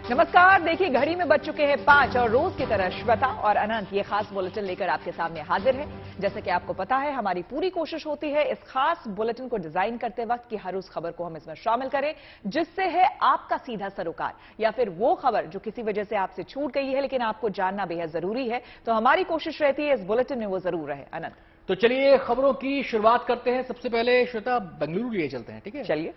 नमस्कार। देखिए, घड़ी में बज चुके हैं 5 और रोज की तरह श्वेता और अनंत ये खास बुलेटिन लेकर आपके सामने हाजिर है। जैसा कि आपको पता है, हमारी पूरी कोशिश होती है इस खास बुलेटिन को डिजाइन करते वक्त कि हर उस खबर को हम इसमें शामिल करें जिससे है आपका सीधा सरोकार, या फिर वो खबर जो किसी वजह से आपसे छूट गई है लेकिन आपको जानना बेहद जरूरी है। तो हमारी कोशिश रहती है इस बुलेटिन में वो जरूर रहे। अनंत, तो चलिए खबरों की शुरुआत करते हैं। सबसे पहले श्वेता, बेंगलुरु लिए चलते हैं, ठीक है? चलिए।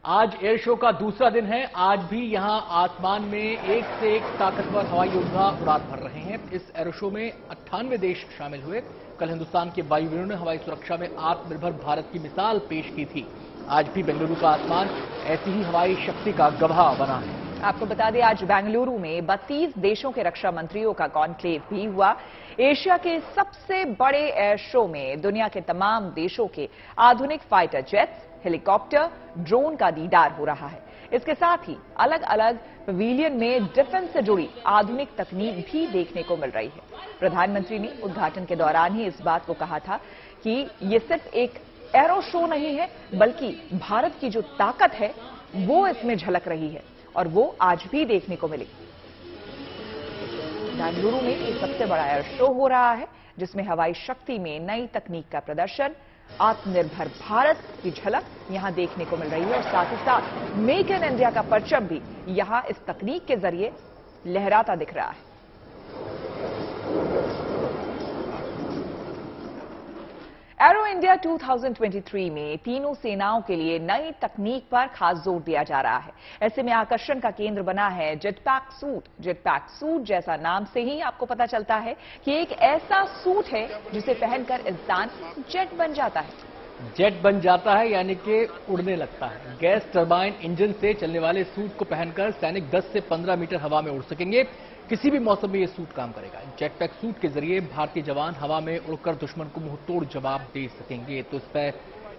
आज एयर शो का दूसरा दिन है। आज भी यहां आसमान में एक से एक ताकतवर हवाई योद्धा उड़ान भर रहे हैं। इस एयर शो में 98 देश शामिल हुए। कल हिंदुस्तान के वायुवीरों ने हवाई सुरक्षा में आत्मनिर्भर भारत की मिसाल पेश की थी। आज भी बेंगलुरु का आसमान ऐसी ही हवाई शक्ति का गवाह बना है। आपको बता दें, आज बेंगलुरु में 32 देशों के रक्षा मंत्रियों का कॉन्क्लेव भी हुआ। एशिया के सबसे बड़े एयर शो में दुनिया के तमाम देशों के आधुनिक फाइटर जेट्स, हेलीकॉप्टर, ड्रोन का दीदार हो रहा है। इसके साथ ही अलग अलग पवेलियन में डिफेंस से जुड़ी आधुनिक तकनीक भी देखने को मिल रही है। प्रधानमंत्री ने उद्घाटन के दौरान ही इस बात को कहा था कि ये सिर्फ एक एरो शो नहीं है, बल्कि भारत की जो ताकत है वो इसमें झलक रही है और वो आज भी देखने को मिली। बेंगलुरु में ये सबसे बड़ा एयर शो हो रहा है जिसमें हवाई शक्ति में नई तकनीक का प्रदर्शन, आत्मनिर्भर भारत की झलक यहां देखने को मिल रही है और साथ ही साथ मेक इन इंडिया का परचम भी यहां इस तकनीक के जरिए लहराता दिख रहा है। एरो इंडिया 2023 में तीनों सेनाओं के लिए नई तकनीक पर खास जोर दिया जा रहा है। ऐसे में आकर्षण का केंद्र बना है जेटपैक सूट। जेटपैक सूट जैसा नाम से ही आपको पता चलता है कि एक ऐसा सूट है जिसे पहनकर इंसान जेट बन जाता है। जेट बन जाता है यानी कि उड़ने लगता है। गैस टरबाइन इंजन से चलने वाले सूट को पहनकर सैनिक 10 से 15 मीटर हवा में उड़ सकेंगे। किसी भी मौसम में यह सूट काम करेगा। जेटपैक सूट के जरिए भारतीय जवान हवा में उड़कर दुश्मन को मुंहतोड़ जवाब दे सकेंगे। तो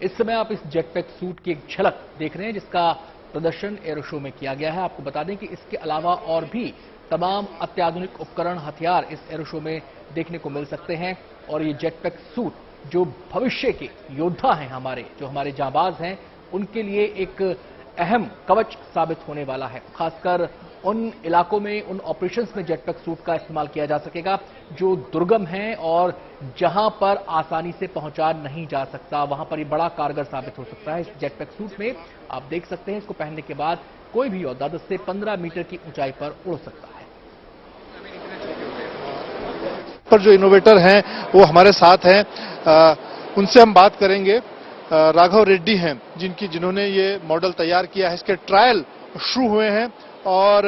इस समय आप इस जेटपैक सूट की एक झलक देख रहे हैं जिसका प्रदर्शन एयर शो में किया गया है। आपको बता दें कि इसके अलावा और भी तमाम अत्याधुनिक उपकरण, हथियार इस एयर शो में देखने को मिल सकते हैं। और ये जेटपैक सूट जो भविष्य के योद्धा हैं, जो हमारे जांबाज हैं, उनके लिए एक अहम कवच साबित होने वाला है। खासकर उन इलाकों में, उन ऑपरेशंस में जेटपैक सूट का इस्तेमाल किया जा सकेगा जो दुर्गम हैं और जहां पर आसानी से पहुंचा नहीं जा सकता, वहां पर ये बड़ा कारगर साबित हो सकता है। इस जेटपैक सूट में आप देख सकते हैं, इसको पहनने के बाद कोई भी योद्धा 10 से 15 मीटर की ऊंचाई पर उड़ सकता है। पर जो इनोवेटर हैं वो हमारे साथ हैं, उनसे हम बात करेंगे। राघव रेड्डी हैं जिन्होंने ये मॉडल तैयार किया है। इसके ट्रायल शुरू हुए हैं और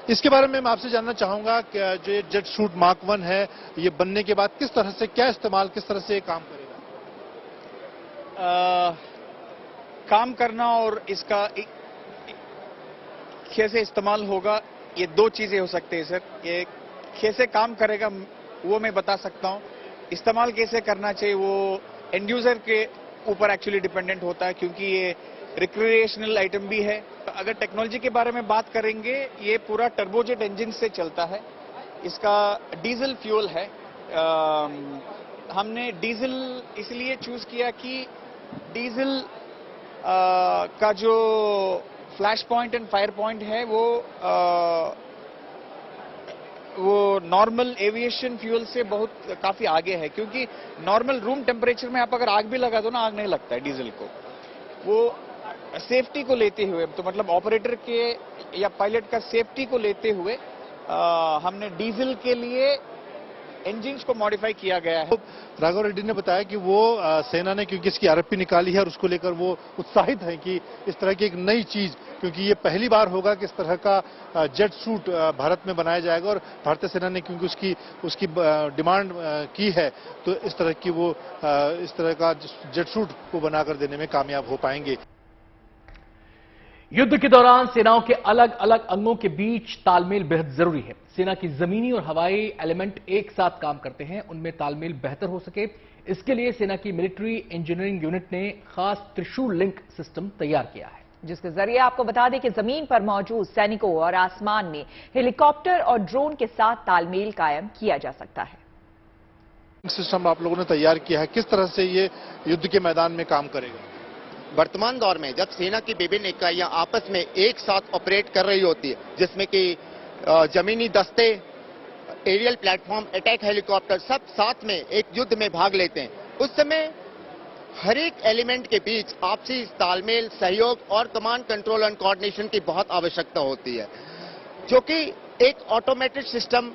इसके बारे में मैं आपसे जानना चाहूंगा कि जो ये जेट सूट मार्क 1 है, ये बनने के बाद किस तरह से, क्या इस्तेमाल, किस तरह से ये काम करेगा? काम करना और इसका कैसे इस्तेमाल होगा, ये दो चीजें हो सकते हैं सर। ये कैसे काम करेगा वो मैं बता सकता हूं, इस्तेमाल कैसे करना चाहिए वो एंड यूजर के ऊपर एक्चुअली डिपेंडेंट होता है, क्योंकि ये रिक्रिएशनल आइटम भी है। अगर टेक्नोलॉजी के बारे में बात करेंगे, ये पूरा टर्बोजेट इंजन से चलता है। इसका डीजल फ्यूल है। हमने डीजल इसलिए चूज किया कि डीजल का जो flash point and fire point है वो नॉर्मल एविएशन फ्यूल से काफी आगे है, क्योंकि नॉर्मल रूम टेम्परेचर में आप अगर आग भी लगा दो ना, आग नहीं लगता है डीजल को। वो सेफ्टी को लेते हुए, तो मतलब ऑपरेटर के या पायलट का सेफ्टी को लेते हुए हमने डीजल के लिए इंजन्स को मॉडिफाई किया गया है। राघव रेड्डी ने बताया कि वो सेना ने क्योंकि इसकी आरएफपी निकाली है और उसको लेकर वो उत्साहित है कि इस तरह की एक नई चीज, क्योंकि ये पहली बार होगा कि इस तरह का जेट सूट भारत में बनाया जाएगा और भारतीय सेना ने क्योंकि उसकी डिमांड की है, तो इस तरह की वो इस तरह का जेट सूट को बनाकर देने में कामयाब हो पाएंगे। युद्ध के दौरान सेनाओं के अलग अलग अंगों के बीच तालमेल बेहद जरूरी है। सेना की जमीनी और हवाई एलिमेंट एक साथ काम करते हैं, उनमें तालमेल बेहतर हो सके, इसके लिए सेना की मिलिट्री इंजीनियरिंग यूनिट ने खास त्रिशूल लिंक सिस्टम तैयार किया है, जिसके जरिए आपको बता दें कि जमीन पर मौजूद सैनिकों और आसमान में हेलीकॉप्टर और ड्रोन के साथ तालमेल कायम किया जा सकता है। सिस्टम आप लोगों ने तैयार किया है, किस तरह से ये युद्ध के मैदान में काम करेगा? वर्तमान दौर में जब सेना की विभिन्न इकाइयां आपस में एक साथ ऑपरेट कर रही होती है, जिसमें कि जमीनी दस्ते, एरियल प्लेटफॉर्म, अटैक हेलीकॉप्टर सब साथ में एक युद्ध में भाग लेते हैं, उस समय हर एक एलिमेंट के बीच आपसी तालमेल, सहयोग और कमांड कंट्रोल एंड कोऑर्डिनेशन की बहुत आवश्यकता होती है, जो कि एक ऑटोमेटेड सिस्टम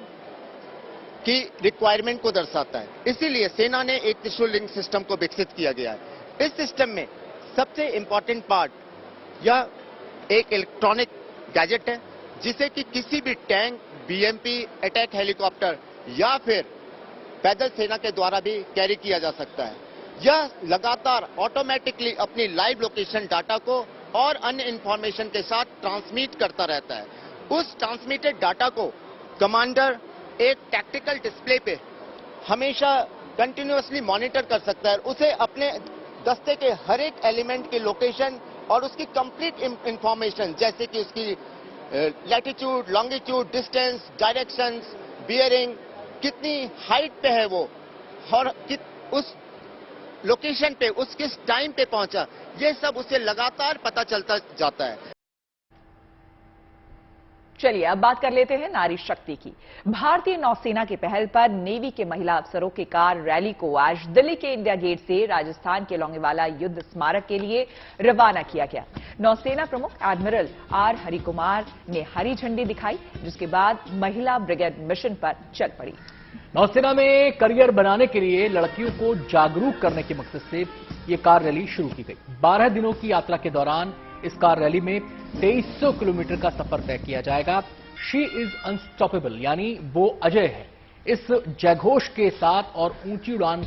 की रिक्वायरमेंट को दर्शाता है। इसीलिए सेना ने एक त्रिशूल लिंक सिस्टम को विकसित किया गया है। इस सिस्टम में सबसे इंपॉर्टेंट पार्ट यह एक इलेक्ट्रॉनिक गैजेट है, जिसे कि किसी भी टैंक, बीएमपी, अटैक हेलीकॉप्टर या फिर पैदल सेना के द्वारा भी कैरी किया जा सकता है। यह लगातार ऑटोमेटिकली अपनी लाइव लोकेशन डाटा को और अन्य इंफॉर्मेशन के साथ ट्रांसमिट करता रहता है। उस ट्रांसमिटेड डाटा को कमांडर एक टैक्टिकल डिस्प्ले पे हमेशा कंटिन्यूअसली मॉनिटर कर सकता है, उसे अपने दस्ते के हर एक एलिमेंट की लोकेशन और उसकी कंप्लीट इंफॉर्मेशन, जैसे कि उसकी latitude, longitude, distance, directions, bearing, कितनी हाइट पे है वो और उस लोकेशन पे उस किस टाइम पे पहुंचा, ये सब उसे लगातार पता चलता जाता है। चलिए अब बात कर लेते हैं नारी शक्ति की। भारतीय नौसेना की पहल पर नेवी के महिला अफसरों की कार रैली को आज दिल्ली के इंडिया गेट से राजस्थान के लोंगेवाला युद्ध स्मारक के लिए रवाना किया गया। नौसेना प्रमुख एडमिरल आर हरिकुमार ने हरी झंडी दिखाई, जिसके बाद महिला ब्रिगेड मिशन पर चल पड़ी। नौसेना में करियर बनाने के लिए लड़कियों को जागरूक करने के मकसद से ये कार रैली शुरू की गई। 12 दिनों की यात्रा के दौरान इस कार रैली में 2300 किलोमीटर का सफर तय किया जाएगा। शी इज अनस्टॉपेबल, यानी वो अजय है। इस जयघोष के साथ और ऊंची उड़ान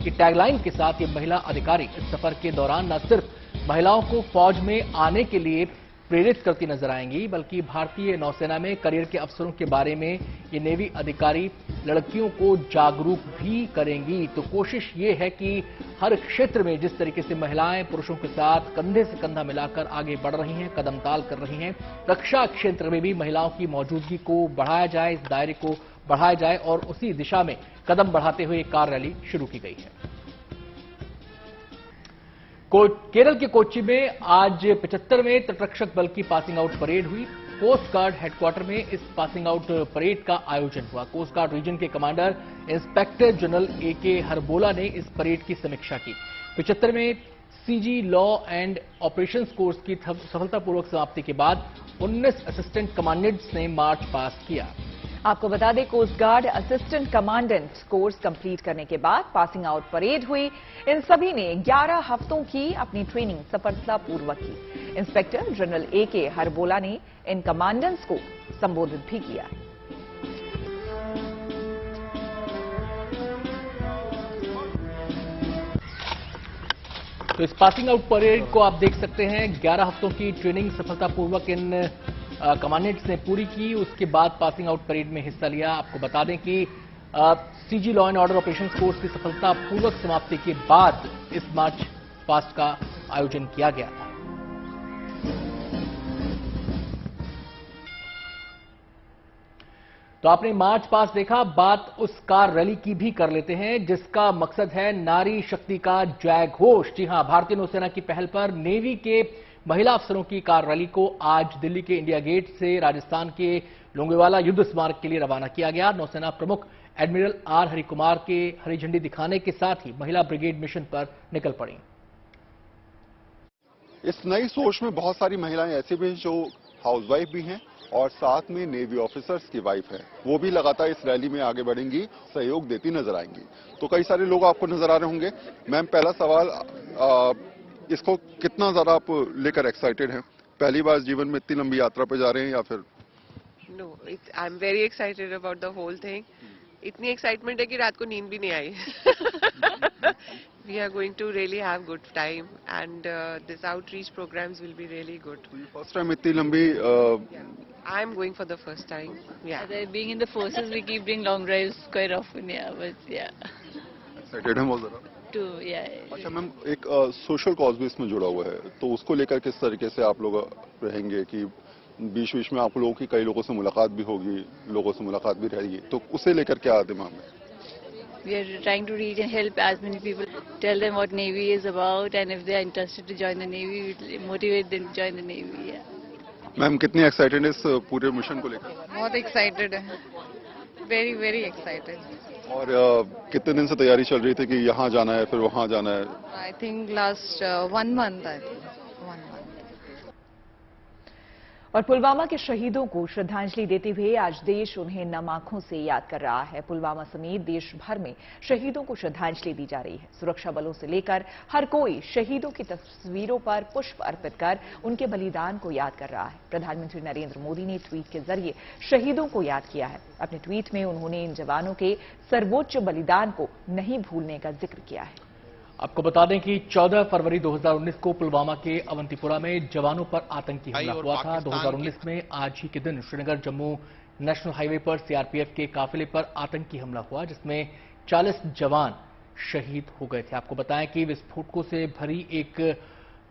की टैगलाइन के साथ ये महिला अधिकारी इस सफर के दौरान न सिर्फ महिलाओं को फौज में आने के लिए प्रेरित करती नजर आएंगी, बल्कि भारतीय नौसेना में करियर के अवसरों के बारे में ये नेवी अधिकारी लड़कियों को जागरूक भी करेंगी। तो कोशिश ये है कि हर क्षेत्र में जिस तरीके से महिलाएं पुरुषों के साथ कंधे से कंधा मिलाकर आगे बढ़ रही हैं, कदम ताल कर रही हैं, रक्षा क्षेत्र में भी महिलाओं की मौजूदगी को बढ़ाया जाए, इस दायरे को बढ़ाया जाए और उसी दिशा में कदम बढ़ाते हुए कार रैली शुरू की गई है। केरल के कोच्चि में आज 75वें तटरक्षक बल की पासिंग आउट परेड हुई। कोस्ट गार्ड हेडक्वार्टर में इस पासिंग आउट परेड का आयोजन हुआ। कोस्ट गार्ड रीजन के commander inspector general AK Harbola ने इस परेड की समीक्षा की। 75वें CG law and operations course की सफलतापूर्वक समाप्ति के बाद 19 असिस्टेंट कमांडेंट्स ने मार्च पास किया। आपको बता दें, coast guard assistant commandant course complete करने के बाद पासिंग आउट परेड हुई। इन सभी ने 11 हफ्तों की अपनी ट्रेनिंग सफलतापूर्वक की। इंस्पेक्टर जनरल AK हरबोला ने इन कमांडेंट्स को संबोधित भी किया। तो इस पासिंग आउट परेड को आप देख सकते हैं। 11 हफ्तों की ट्रेनिंग सफलतापूर्वक इन कमांडेंट्स ने पूरी की। उसके बाद पासिंग आउट परेड में हिस्सा लिया। आपको बता दें कि CG law and order operations course की सफलतापूर्वक समाप्ति के बाद इस मार्च पास्ट का आयोजन किया गया था। तो आपने मार्च पास देखा, बात उस कार रैली की भी कर लेते हैं जिसका मकसद है नारी शक्ति का जयघोष। जी हां, भारतीय नौसेना की पहल पर नेवी के महिला अफसरों की कार रैली को आज दिल्ली के इंडिया गेट से राजस्थान के लोंगेवाला युद्ध स्मारक के लिए रवाना किया गया। नौसेना प्रमुख एडमिरल आर हरिकुमार के हरी झंडी दिखाने के साथ ही महिला ब्रिगेड मिशन पर निकल पड़ी। इस नई सोच में बहुत सारी महिलाएं ऐसी भी हैं जो हाउसवाइफ भी हैं और साथ में नेवी ऑफिसर्स की वाइफ है, वो भी लगातार इस रैली में आगे बढ़ेंगी, सहयोग देती नजर आएंगी। तो कई सारे लोग आपको नजर आ रहे होंगे। मैम, पहला सवाल, इसको कितना ज्यादा आप लेकर एक्साइटेड हैं? पहली बार जीवन में इतनी लंबी यात्रा पे जा रहे हैं या फिर? No, I am very excited about the whole thing. इतनी एक्साइटमेंट है कि रात को नींद भी नहीं आई। We are going to really have good time and this outreach programs will be really good. First time इतनी लंबी I am going for the first time. Yeah. Being in the forces, we keep doing long drives quite often. Yeah, but yeah. Excited हैं बहुत ज्यादा। अच्छा ma'am, एक social cause भी इसमें जुड़ा हुआ है, तो उसको लेकर किस तरीके से आप लोग रहेंगे कि बीच बीच में आप लोगों की कई लोगों से मुलाकात भी होगी, लोगों से मुलाकात भी रहेगी, तो उसे लेकर क्या दिमाग में? We are trying to reach and help as many people, tell them what Navy is about, and if they are interested to join the Navy, we will motivate them to join the Navy. Yeah. Ma'am कितनी excited है इस पूरे mission को लेकर? बहुत excited है, very very excited. और कितने दिन से तैयारी चल रही थी कि यहाँ जाना है फिर वहाँ जाना है? I think last 1 month, I think 1 month. और पुलवामा के शहीदों को श्रद्धांजलि देते हुए आज देश उन्हें नम आंखों से याद कर रहा है। पुलवामा समेत देश भर में शहीदों को श्रद्धांजलि दी जा रही है। सुरक्षा बलों से लेकर हर कोई शहीदों की तस्वीरों पर पुष्प अर्पित कर उनके बलिदान को याद कर रहा है। प्रधानमंत्री नरेंद्र मोदी ने ट्वीट के जरिए शहीदों को याद किया है। अपने ट्वीट में उन्होंने इन जवानों के सर्वोच्च बलिदान को नहीं भूलने का जिक्र किया है। आपको बता दें कि 14 फरवरी 2019 को पुलवामा के अवंतीपुरा में जवानों पर आतंकी हमला हुआ था। 2019 में आज ही के दिन श्रीनगर जम्मू नेशनल हाईवे पर सीआरपीएफ के काफिले पर आतंकी हमला हुआ, जिसमें 40 जवान शहीद हो गए थे। आपको बताएं कि विस्फोटकों से भरी एक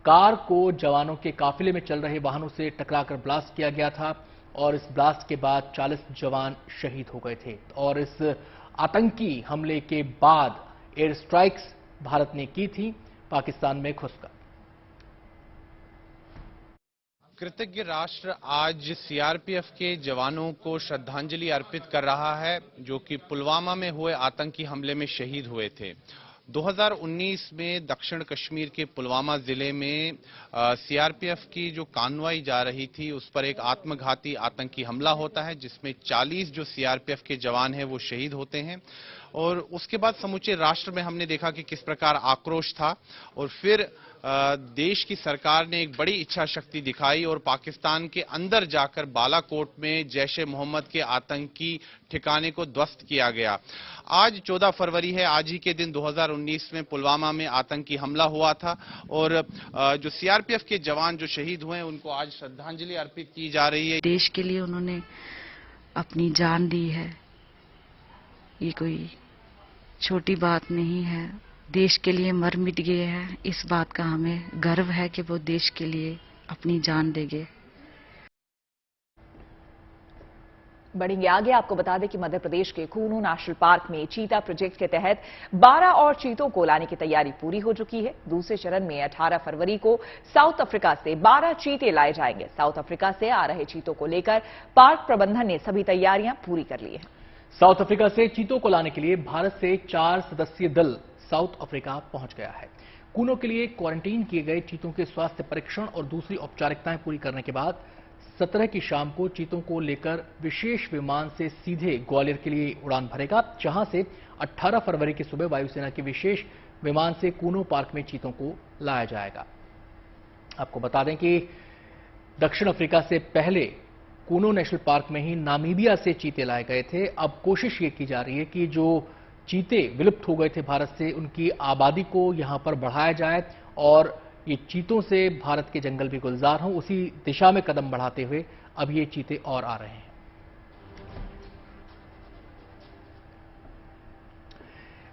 कार को जवानों के काफिले में चल रहे वाहनों से टकराकर ब्लास्ट किया गया था और इस ब्लास्ट के बाद 40 जवान शहीद हो गए थे। और इस आतंकी हमले के बाद एयर स्ट्राइक्स भारत ने की थी पाकिस्तान में घुसकर। कृतज्ञ राष्ट्र आज सीआरपीएफ के जवानों को श्रद्धांजलि अर्पित कर रहा है, जो कि पुलवामा में हुए आतंकी हमले में शहीद हुए थे। 2019 में दक्षिण कश्मीर के पुलवामा जिले में सीआरपीएफ की जो कानवाई जा रही थी उस पर एक आत्मघाती आतंकी हमला होता है, जिसमें 40 जो सीआरपीएफ के जवान हैं वो शहीद होते हैं। और उसके बाद समूचे राष्ट्र में हमने देखा कि किस प्रकार आक्रोश था और फिर देश की सरकार ने एक बड़ी इच्छा शक्ति दिखाई और पाकिस्तान के अंदर जाकर बालाकोट में जैश ए मोहम्मद के आतंकी ठिकाने को ध्वस्त किया गया। आज 14 फरवरी है, आज ही के दिन 2019 में पुलवामा में आतंकी हमला हुआ था और जो सीआरपीएफ के जवान जो शहीद हुए हैं उनको आज श्रद्धांजलि अर्पित की जा रही है। देश के लिए उन्होंने अपनी जान दी है, ये कोई छोटी बात नहीं है। देश के लिए मर मिट गए हैं, इस बात का हमें गर्व है कि वो देश के लिए अपनी जान देंगे। बढ़ेंगे आगे। आपको बता दें कि मध्य प्रदेश के कूनू नेशनल पार्क में चीता प्रोजेक्ट के तहत 12 और चीतों को लाने की तैयारी पूरी हो चुकी है। दूसरे चरण में 18 फरवरी को साउथ अफ्रीका से 12 चीते लाए जाएंगे। साउथ अफ्रीका से आ रहे चीतों को लेकर पार्क प्रबंधन ने सभी तैयारियां पूरी कर ली है। साउथ अफ्रीका से चीतों को लाने के लिए भारत से 4 सदस्यीय दल साउथ अफ्रीका पहुंच गया है। कूनो के लिए क्वारंटीन किए गए चीतों के स्वास्थ्य परीक्षण और दूसरी औपचारिकताएं पूरी करने के बाद 17 की शाम को चीतों को लेकर विशेष विमान से सीधे ग्वालियर के लिए उड़ान भरेगा, जहां से 18 फरवरी की सुबह वायुसेना के विशेष विमान से कूनो पार्क में चीतों को लाया जाएगा। आपको बता दें कि दक्षिण अफ्रीका से पहले कूनो नेशनल पार्क में ही नामीबिया से चीते लाए गए थे। अब कोशिश ये की जा रही है कि जो चीते विलुप्त हो गए थे भारत से, उनकी आबादी को यहां पर बढ़ाया जाए और ये चीतों से भारत के जंगल भी गुलजार हों। उसी दिशा में कदम बढ़ाते हुए अब ये चीते और आ रहे हैं।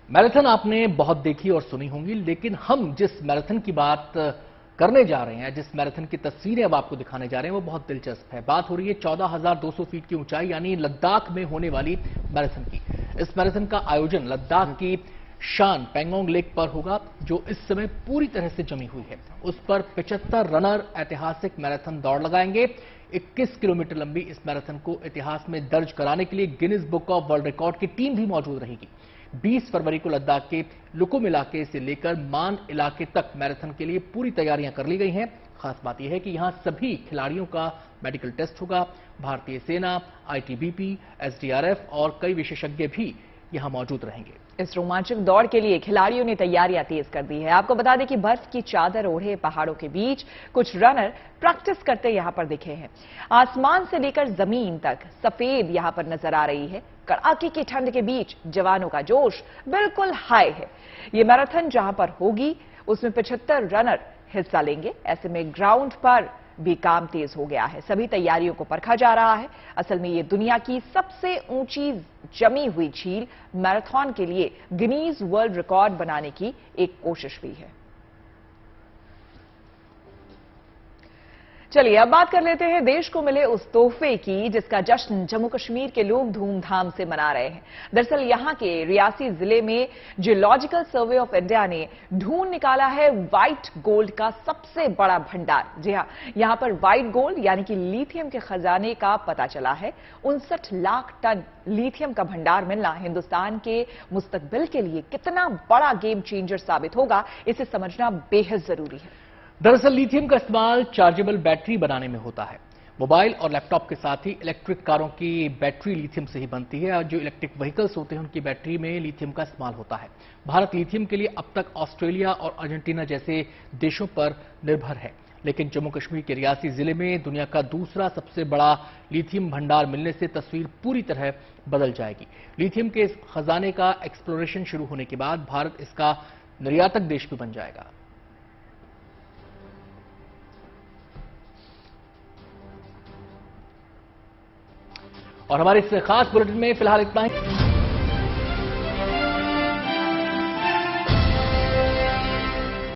मैराथन आपने बहुत देखी और सुनी होंगी, लेकिन हम जिस मैराथन की बात करने जा रहे हैं, जिस मैराथन की तस्वीरें अब आपको दिखाने जा रहे हैं, वो बहुत दिलचस्प है। बात हो रही है 14,200 फीट की ऊंचाई यानी लद्दाख में होने वाली मैराथन की। इस मैराथन का आयोजन लद्दाख की शान पैंगोंग लेक पर होगा, जो इस समय पूरी तरह से जमी हुई है। उस पर 75 रनर ऐतिहासिक मैराथन दौड़ लगाएंगे। 21 किलोमीटर लंबी इस मैराथन को इतिहास में दर्ज कराने के लिए Guinness book of world record की टीम भी मौजूद रहेगी। 20 फरवरी को लद्दाख के लुकुम इलाके से लेकर मान इलाके तक मैराथन के लिए पूरी तैयारियां कर ली गई हैं। खास बात यह है कि यहां सभी खिलाड़ियों का मेडिकल टेस्ट होगा। भारतीय सेना, आईटीबीपी, एसडीआरएफ और कई विशेषज्ञ भी यहां मौजूद रहेंगे। इस रोमांचक दौड़ के लिए खिलाड़ियों ने तैयारियां तेज कर दी है। आपको बता दें कि बर्फ की चादर ओढ़े पहाड़ों के बीच कुछ रनर प्रैक्टिस करते यहां पर दिखे हैं। आसमान से लेकर जमीन तक सफेद यहां पर नजर आ रही है। कड़ाके की ठंड के बीच जवानों का जोश बिल्कुल हाई है। ये मैराथन जहां पर होगी उसमें 75 रनर हिस्सा लेंगे। ऐसे में ग्राउंड पर भी काम तेज हो गया है। सभी तैयारियों को परखा जा रहा है। असल में ये दुनिया की सबसे ऊंची जमी हुई झील मैराथन के लिए गिनीज वर्ल्ड रिकॉर्ड बनाने की एक कोशिश भी है। चलिए अब बात कर लेते हैं देश को मिले उस तोहफे की जिसका जश्न जम्मू कश्मीर के लोग धूमधाम से मना रहे हैं। दरअसल यहां के रियासी जिले में जियोलॉजिकल सर्वे ऑफ इंडिया ने ढूंढ निकाला है व्हाइट गोल्ड का सबसे बड़ा भंडार। जी हां, यहां पर व्हाइट गोल्ड यानी कि लिथियम के खजाने का पता चला है। 59 लाख टन लिथियम का भंडार मिलना हिंदुस्तान के मुस्तकबिल के लिए कितना बड़ा गेम चेंजर साबित होगा, इसे समझना बेहद जरूरी है। दरअसल लिथियम का इस्तेमाल चार्जेबल बैटरी बनाने में होता है। मोबाइल और लैपटॉप के साथ ही इलेक्ट्रिक कारों की बैटरी लिथियम से ही बनती है और जो इलेक्ट्रिक व्हीकल्स होते हैं उनकी बैटरी में लिथियम का इस्तेमाल होता है। भारत लिथियम के लिए अब तक ऑस्ट्रेलिया और अर्जेंटीना जैसे देशों पर निर्भर है, लेकिन जम्मू कश्मीर के रियासी जिले में दुनिया का दूसरा सबसे बड़ा लिथियम भंडार मिलने से तस्वीर पूरी तरह बदल जाएगी। लिथियम के इस खजाने का एक्सप्लोरेशन शुरू होने के बाद भारत इसका निर्यातक देश भी बन जाएगा। और हमारे इस खास बुलेटिन में फिलहाल इतना ही।